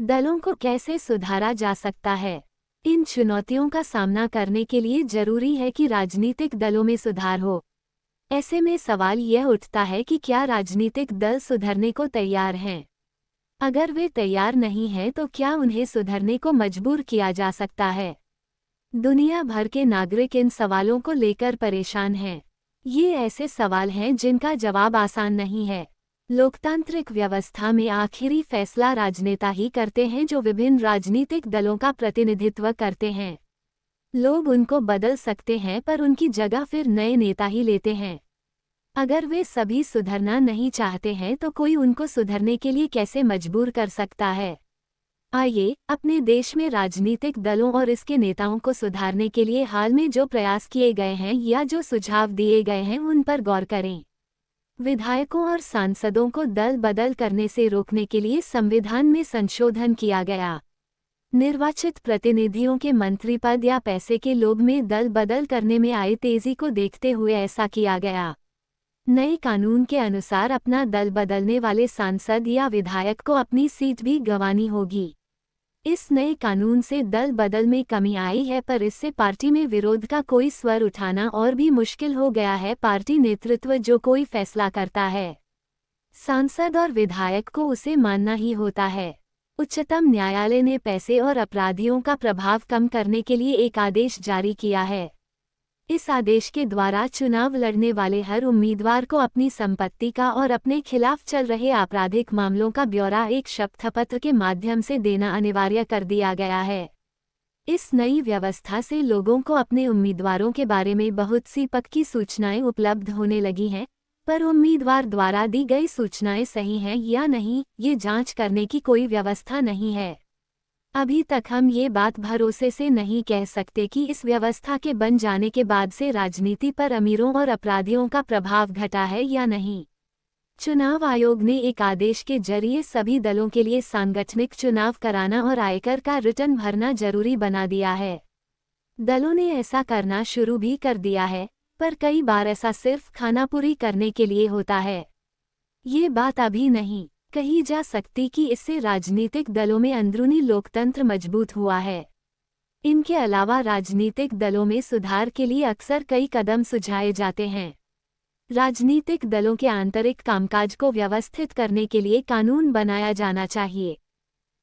दलों को कैसे सुधारा जा सकता है? इन चुनौतियों का सामना करने के लिए जरूरी है कि राजनीतिक दलों में सुधार हो। ऐसे में सवाल यह उठता है कि क्या राजनीतिक दल सुधरने को तैयार हैं? अगर वे तैयार नहीं हैं तो क्या उन्हें सुधरने को मजबूर किया जा सकता है? दुनिया भर के नागरिक इन सवालों को लेकर परेशान हैं। ये ऐसे सवाल हैं जिनका जवाब आसान नहीं है। लोकतांत्रिक व्यवस्था में आखिरी फैसला राजनेता ही करते हैं जो विभिन्न राजनीतिक दलों का प्रतिनिधित्व करते हैं। लोग उनको बदल सकते हैं पर उनकी जगह फिर नए नेता ही लेते हैं। अगर वे सभी सुधरना नहीं चाहते हैं तो कोई उनको सुधरने के लिए कैसे मजबूर कर सकता है? आइए अपने देश में राजनीतिक दलों और इसके नेताओं को सुधारने के लिए हाल में जो प्रयास किए गए हैं या जो सुझाव दिए गए हैं उन पर गौर करें। विधायकों और सांसदों को दल बदल करने से रोकने के लिए संविधान में संशोधन किया गया। निर्वाचित प्रतिनिधियों के मंत्री पद या पैसे के लोभ में दल बदल करने में आई तेजी को देखते हुए ऐसा किया गया। नए कानून के अनुसार अपना दल बदलने वाले सांसद या विधायक को अपनी सीट भी गंवानी होगी। इस नए कानून से दल बदल में कमी आई है पर इससे पार्टी में विरोध का कोई स्वर उठाना और भी मुश्किल हो गया है। पार्टी नेतृत्व जो कोई फैसला करता है, सांसद और विधायक को उसे मानना ही होता है। उच्चतम न्यायालय ने पैसे और अपराधियों का प्रभाव कम करने के लिए एक आदेश जारी किया है। इस आदेश के द्वारा चुनाव लड़ने वाले हर उम्मीदवार को अपनी संपत्ति का और अपने खिलाफ चल रहे आपराधिक मामलों का ब्यौरा एक शपथपत्र के माध्यम से देना अनिवार्य कर दिया गया है। इस नई व्यवस्था से लोगों को अपने उम्मीदवारों के बारे में बहुत सी पक्की सूचनाएं उपलब्ध होने लगी हैं, पर उम्मीदवार द्वारा दी गई सूचनाएं सही हैं या नहीं, ये जांच करने की कोई व्यवस्था नहीं है। अभी तक हम ये बात भरोसे से नहीं कह सकते कि इस व्यवस्था के बन जाने के बाद से राजनीति पर अमीरों और अपराधियों का प्रभाव घटा है या नहीं। चुनाव आयोग ने एक आदेश के जरिए सभी दलों के लिए सांगठनिक चुनाव कराना और आयकर का रिटर्न भरना जरूरी बना दिया है। दलों ने ऐसा करना शुरू भी कर दिया है, पर कई बार ऐसा सिर्फ खानापुरी करने के लिए होता है। ये बात अभी नहीं कही जा सकती कि इससे राजनीतिक दलों में अंदरूनी लोकतंत्र मजबूत हुआ है। इनके अलावा राजनीतिक दलों में सुधार के लिए अक्सर कई कदम सुझाए जाते हैं। राजनीतिक दलों के आंतरिक कामकाज को व्यवस्थित करने के लिए कानून बनाया जाना चाहिए।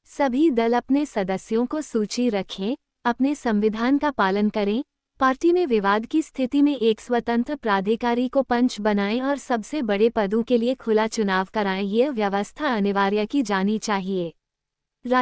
सभी दल अपने सदस्यों को सूची रखें, अपने संविधान का पालन करें, पार्टी में विवाद की स्थिति में एक स्वतंत्र प्राधिकारी को पंच बनाएं और सबसे बड़े पदों के लिए खुला चुनाव कराएं। यह व्यवस्था अनिवार्य की जानी चाहिए।